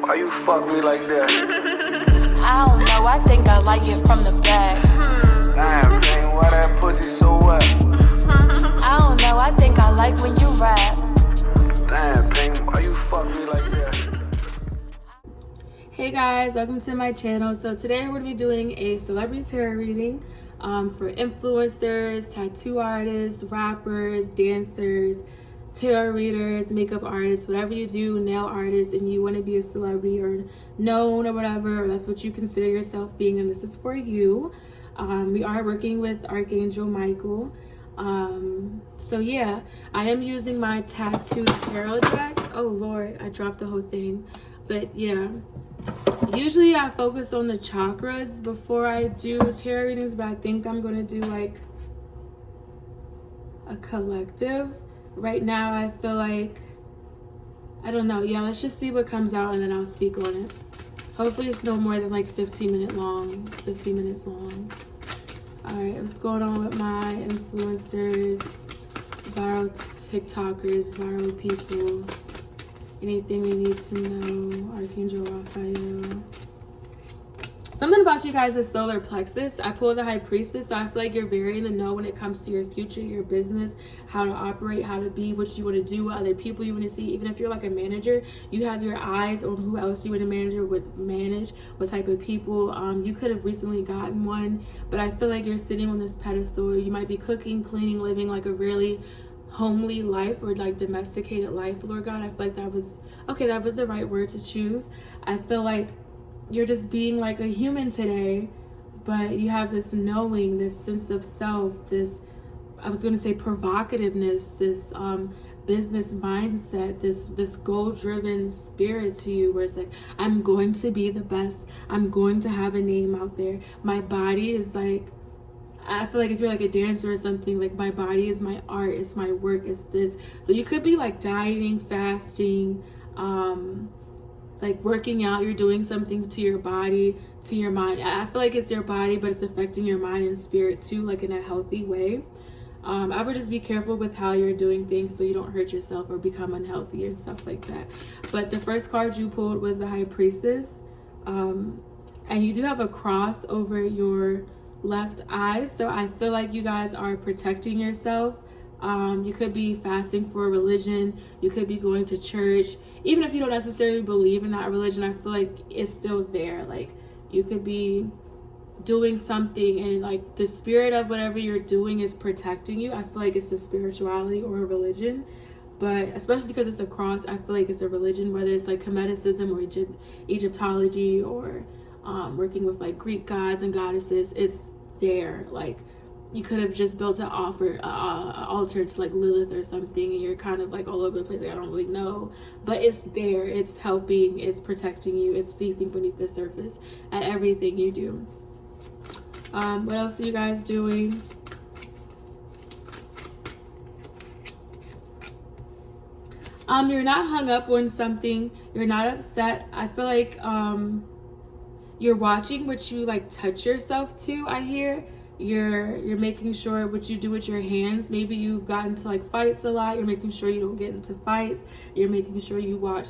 why you fuck me like that? I don't know, I think I like it from the back. Damn, Pink, why that pussy so wet? I don't know, I think I like when you rap. Damn, Pink, why you fuck me like that? Hey guys, welcome to my channel. So today we're going to be doing a celebrity tarot reading for influencers, tattoo artists, rappers, dancers, tarot readers, makeup artists, whatever you do, nail artists, and you want to be a celebrity or known or whatever, or that's what you consider yourself being, and this is for you. We are working with Archangel Michael. So yeah, I am using my tattoo tarot deck. Oh Lord, I dropped the whole thing. But yeah, usually I focus on the chakras before I do tarot readings, but I think I'm going to do like a collective. Right now I feel like, I don't know. Yeah, let's just see what comes out and then I'll speak on it. Hopefully it's no more than like 15 minutes long. Alright, what's going on with my influencers, viral TikTokers, viral people? Anything we need to know? Archangel Raphael. Something about you guys is solar plexus. I pulled the High Priestess, so I feel like you're very in the know when it comes to your future, your business, how to operate, how to be, what you want to do, what other people you want to see. Even if you're like a manager, you have your eyes on who else you want to manage, what type of people. You could have recently gotten one, but I feel like you're sitting on this pedestal. You might be cooking, cleaning, living like a really homely life or like domesticated life, Lord God. I feel like that was the right word to choose. I feel like you're just being like a human today, but you have this knowing, this sense of self, this, I was going to say provocativeness, this business mindset, this goal-driven spirit to you, where it's like, I'm going to be the best, I'm going to have a name out there. My body is like, I feel like if you're like a dancer or something, like my body is my art, it's my work, it's this. So you could be like dieting, fasting, like working out, you're doing something to your body, to your mind. I feel like it's your body, but it's affecting your mind and spirit too, like in a healthy way. I would just be careful with how you're doing things so you don't hurt yourself or become unhealthy and stuff like that. But the first card you pulled was the High Priestess. And you do have a cross over your left eye, so I feel like you guys are protecting yourself. You could be fasting for a religion, you could be going to church. Even if you don't necessarily believe in that religion, I feel like it's still there. Like you could be doing something and like the spirit of whatever you're doing is protecting you. I feel like it's a spirituality or a religion, but especially because it's a cross, I feel like it's a religion, whether it's like Hermeticism or Egyptology or working with like Greek gods and goddesses. It's there. Like you could have just built an altar to like Lilith or something, and you're kind of like all over the place. Like, I don't really know, but it's there. It's helping. It's protecting you. It's seething beneath the surface at everything you do. What else are you guys doing? You're not hung up on something. You're not upset. I feel like you're watching what you like touch yourself to. I hear you're making sure what you do with your hands. Maybe you've gotten to like fights a lot. You're making sure you don't get into fights. You're making sure you watch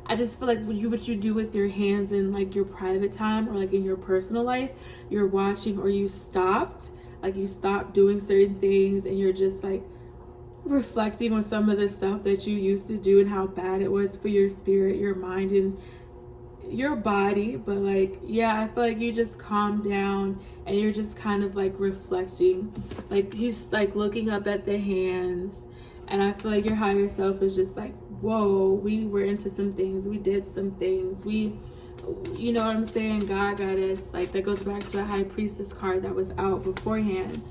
I just feel like what you do with your hands in like your private time or like in your personal life, you're watching, or you stopped doing certain things and you're just like reflecting on some of the stuff that you used to do and how bad it was for your spirit, your mind, and your body. But like, yeah, I feel like you just calm down and you're just kind of like reflecting. Like he's like looking up at the hands, and I feel like your higher self is just like, whoa, we were into some things, we did some things, you know what I'm saying, God got us. Like that goes back to the High Priestess card that was out beforehand.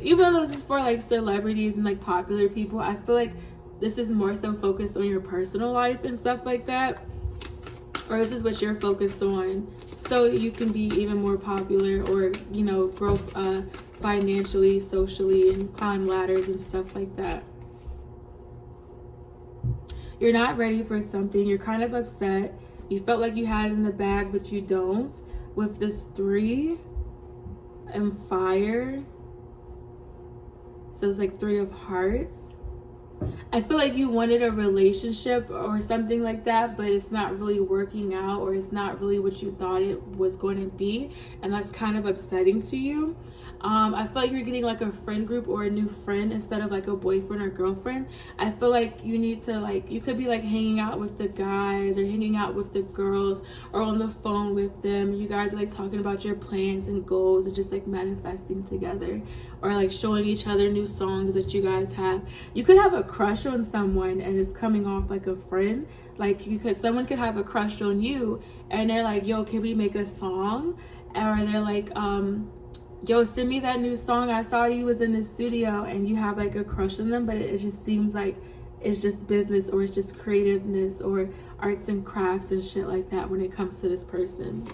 Even though this is for like celebrities and like popular people, I feel like this is more so focused on your personal life and stuff like that, or this is what you're focused on so you can be even more popular, or you know, grow financially, socially, and climb ladders and stuff like that. You're not ready for something. You're kind of upset. You felt like you had it in the bag, but you don't. With this 3 and fire, so it's like 3 of hearts. I feel like you wanted a relationship or something like that, but it's not really working out, or it's not really what you thought it was going to be, and that's kind of upsetting to you. I feel like you're getting like a friend group or a new friend instead of like a boyfriend or girlfriend. I feel like you need to, like, you could be like hanging out with the guys or hanging out with the girls or on the phone with them. You guys are like talking about your plans and goals and just like manifesting together, or like showing each other new songs that you guys have. You could have a crush on someone and it's coming off like a friend. Like someone could have a crush on you and they're like, yo, can we make a song? Or they're like, yo, send me that new song. I saw you was in the studio, and you have like a crush on them, but it just seems like it's just business, or it's just creativeness or arts and crafts and shit like that when it comes to this person.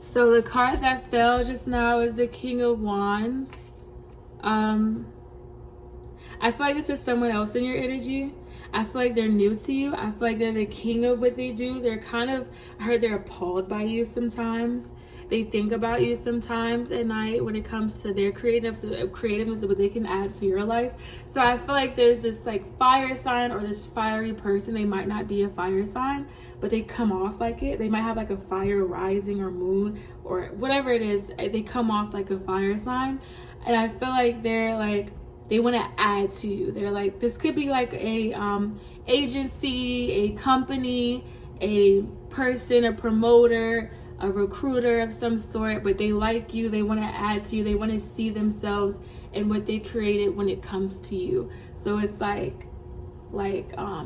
So the card that fell just now is the King of Wands. I feel like this is someone else in your energy. I feel like they're new to you. I feel like they're the king of what they do. They're kind of, I heard they're appalled by you sometimes. They think about you sometimes at night when it comes to their creativeness, what they can add to your life. So I feel like there's this like fire sign or this fiery person. They might not be a fire sign, but they come off like it. They might have like a fire rising or moon or whatever it is. They come off like a fire sign. And I feel like they're like, they want to add to you. They're like, this could be like a agency, a company, a person, a promoter, a recruiter of some sort, but they like you. They want to add to you. They want to see themselves in what they created when it comes to you. So it's like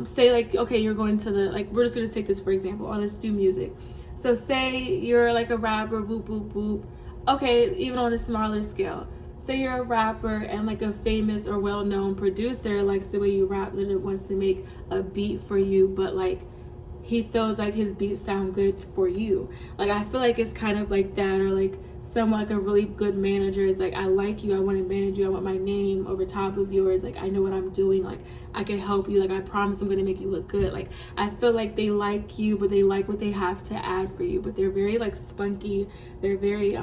say like, okay, you're going to the, like, we're just going to take this for example, or let's do music. So say you're like a rapper, boop, boop, boop. Okay, even on a smaller scale. Say you're a rapper and like a famous or well-known producer likes the way you rap, that it wants to make a beat for you, but like he feels like his beats sound good for you. Like I feel like it's kind of like that, or like someone like a really good manager is like, I like you, I want to manage you, I want my name over top of yours, like I know what I'm doing, like I can help you, like I promise I'm going to make you look good. Like I feel like they like you, but they like what they have to add for you, but they're very like spunky, they're very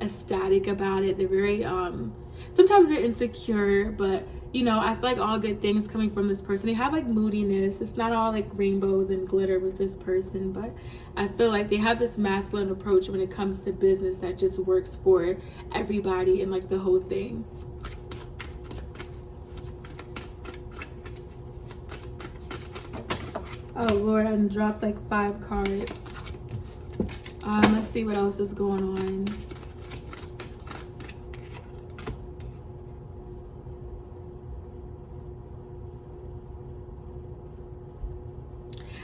ecstatic about it, they're very sometimes they're insecure, but you know, I feel like all good things coming from this person. They have like moodiness. It's not all like rainbows and glitter with this person, but I feel like they have this masculine approach when it comes to business that just works for everybody and like the whole thing. Oh Lord, I dropped like 5 cards. Let's see what else is going on.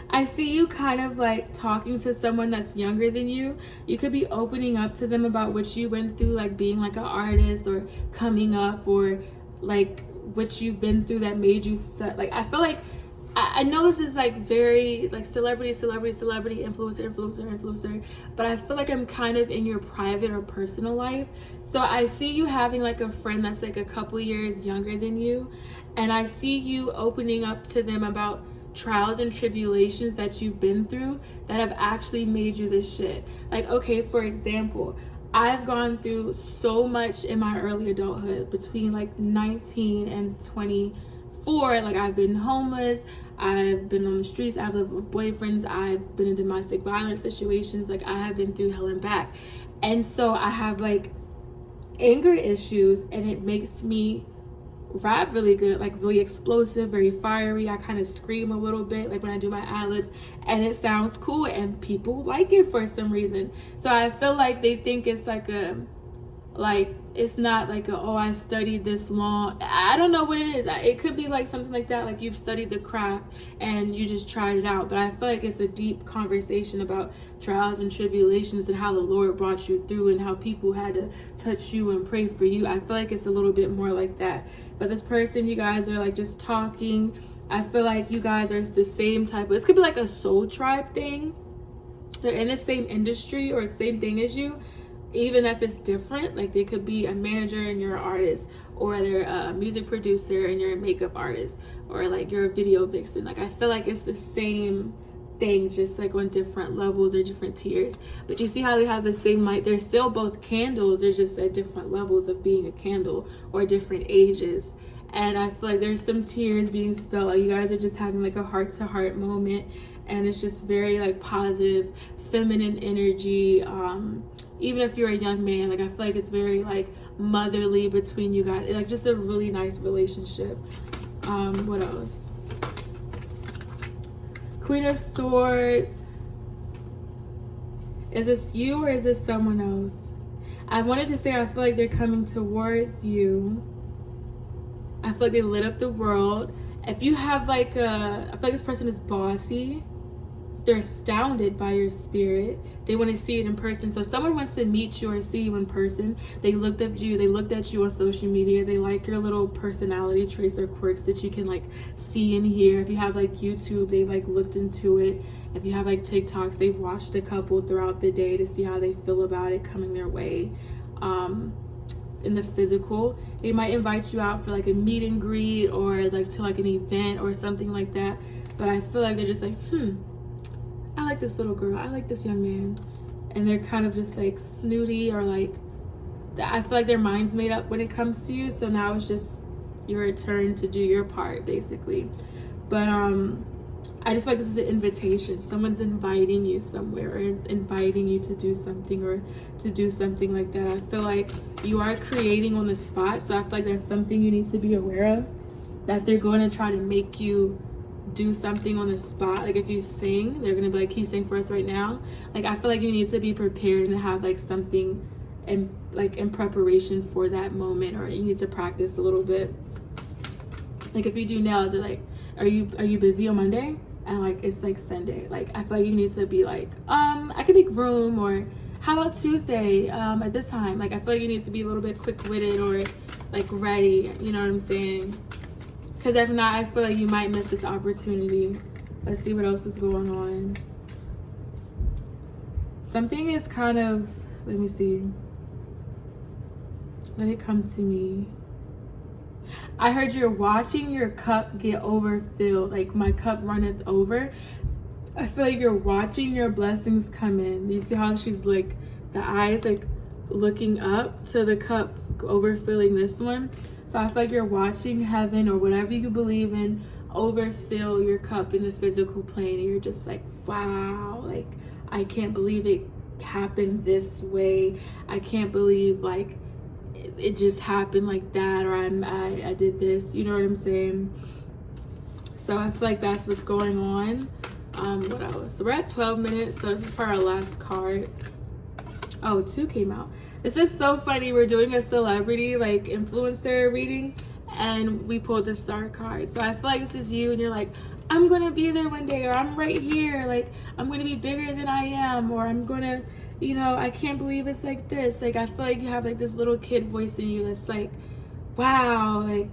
I see you kind of like talking to someone that's younger than you. You could be opening up to them about what you went through, like being like an artist or coming up, or like what you've been through that made you like, I feel like I know this is like very like celebrity, influencer, but I feel like I'm kind of in your private or personal life. So I see you having like a friend that's like a couple years younger than you, and I see you opening up to them about trials and tribulations that you've been through that have actually made you this shit. Like, okay, for example, I've gone through so much in my early adulthood between like 19 and 24. Like I've been homeless, I've been on the streets, I've lived with boyfriends, I've been in domestic violence situations, like I have been through hell and back. And so I have like anger issues, and it makes me rap really good, like really explosive, very fiery. I kind of scream a little bit like when I do my ad-libs, and it sounds cool and people like it for some reason. So I feel like they think it's like a, like it's not like a, oh I studied this long. I don't know what it is. It could be like something like that, like you've studied the craft and you just tried it out. But I feel like it's a deep conversation about trials and tribulations and how the Lord brought you through and how people had to touch you and pray for you. I feel like it's a little bit more like that. But this person, you guys are like just talking. I feel like you guys are the same type of, this could be like a soul tribe thing. They're in the same industry or the same thing as you, even if it's different. Like they could be a manager and you're an artist, or they're a music producer and you're a makeup artist, or like you're a video vixen. Like I feel like it's the same thing, just like on different levels or different tiers. But you see how they have the same light? They're still both candles, they're just at different levels of being a candle or different ages. And I feel like there's some tears being spilled. Like you guys are just having like a heart-to-heart moment, and it's just very like positive, feminine energy. Even if you're a young man, like I feel like it's very like motherly between you guys, like just a really nice relationship. What else? Queen of Swords. Is this you or is this someone else? I wanted to say I feel like they're coming towards you. I feel like they lit up the world. If you have like I feel like this person is bossy. They're astounded by your spirit. They want to see it in person. So someone wants to meet you or see you in person. They looked at you on social media. They like your little personality traits or quirks that you can like see and hear. If you have like YouTube, they like looked into it. If you have like TikToks, they've watched a couple throughout the day to see how they feel about it coming their way. In the physical, they might invite you out for like a meet and greet or like to like an event or something like that. But I feel like they're just like, I like this little girl, I like this young man. And they're kind of just like snooty, or like, I feel like their mind's made up when it comes to you. So now it's just your turn to do your part, basically. But I just feel like this is an invitation. Someone's inviting you somewhere, or inviting you to do something, or to do something like that. I feel like you are creating on the spot. So I feel like that's something you need to be aware of, that they're going to try to make you do something on the spot. Like if you sing, they're gonna be like, can you sing for us right now? Like I feel like you need to be prepared and have like something in preparation for that moment, or you need to practice a little bit. Like if you do nails, they're like, are you busy on Monday? And like it's like Sunday. Like I feel like you need to be like, I can make room, or how about Tuesday at this time? Like I feel like you need to be a little bit quick-witted or like ready, you know what I'm saying? Because if not, I feel like you might miss this opportunity. Let's see what else is going on. Something is kind of, let me see. Let it come to me. I heard you're watching your cup get overfilled. Like my cup runneth over. I feel like you're watching your blessings come in. You see how she's like, the eyes like looking up to the cup overfilling this one. So I feel like you're watching heaven, or whatever you believe in, overfill your cup in the physical plane. And you're just like, wow, like I can't believe it happened this way. I can't believe like it just happened like that, or I did this, you know what I'm saying? So I feel like that's what's going on. What else? So we're at 12 minutes, so this is for our last card. Oh, 2 came out. This is so funny. We're doing a celebrity like influencer reading, and we pulled the star card. So I feel like this is you, and you're like, I'm gonna be there one day, or I'm right here, like I'm gonna be bigger than I am, or I'm gonna, you know, I can't believe it's like this. Like I feel like you have like this little kid voice in you that's like, wow, like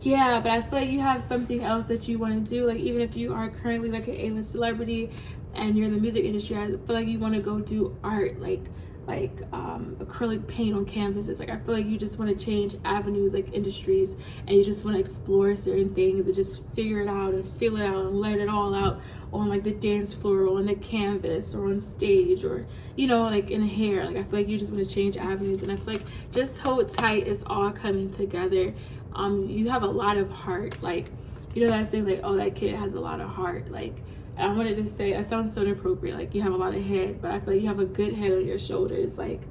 yeah. But I feel like you have something else that you want to do. Like even if you are currently like an A-list celebrity and you're in the music industry, I feel like you want to go do art, like acrylic paint on canvases. Like I feel like you just want to change avenues, like industries, and you just want to explore certain things and just figure it out and feel it out and let it all out on like the dance floor, or on the canvas, or on stage, or you know, like in hair. Like I feel like you just want to change avenues, and I feel like just hold tight, it's all coming together. You have a lot of heart. Like, you know that saying, like, oh, that kid has a lot of heart. Like, I wanted to say, that sounds so inappropriate, like you have a lot of head, but I feel like you have a good head on your shoulders. Like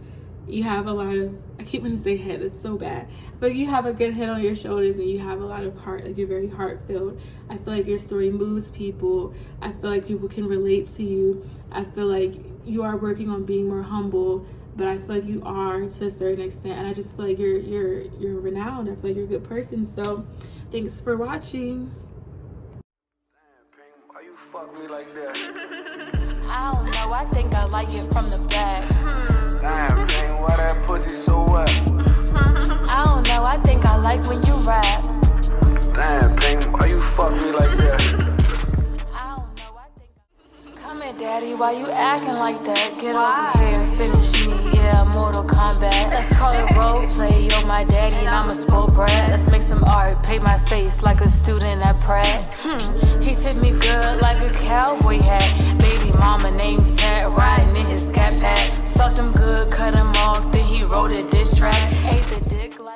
you have a lot of, I keep wanting to say head, it's so bad, but you have a good head on your shoulders, and you have a lot of heart. Like you're very heart filled. I feel like your story moves people. I feel like people can relate to you. I feel like you are working on being more humble, but I feel like you are to a certain extent, and I just feel like you're renowned. I feel like you're a good person. So thanks for watching. Why you fuck me like that? I don't know, I think I like it from the back. Damn, Pink, why that pussy so wet? I don't know, I think I like when you rap. Damn, Pink, why you fuck me like that? I don't know, I think Come here, daddy, why you acting like that? Get over here, finish me, yeah, Mortal Kombat. Let's call it role play, you're my daddy and I'm a spoiled brat. Let's make some art, paint my face like a student at Pratt. He tipped me good like a cowboy hat. Baby mama named Ted, riding in his scat pack. Fucked him good, cut him off, then he wrote a diss track. Ate the dick like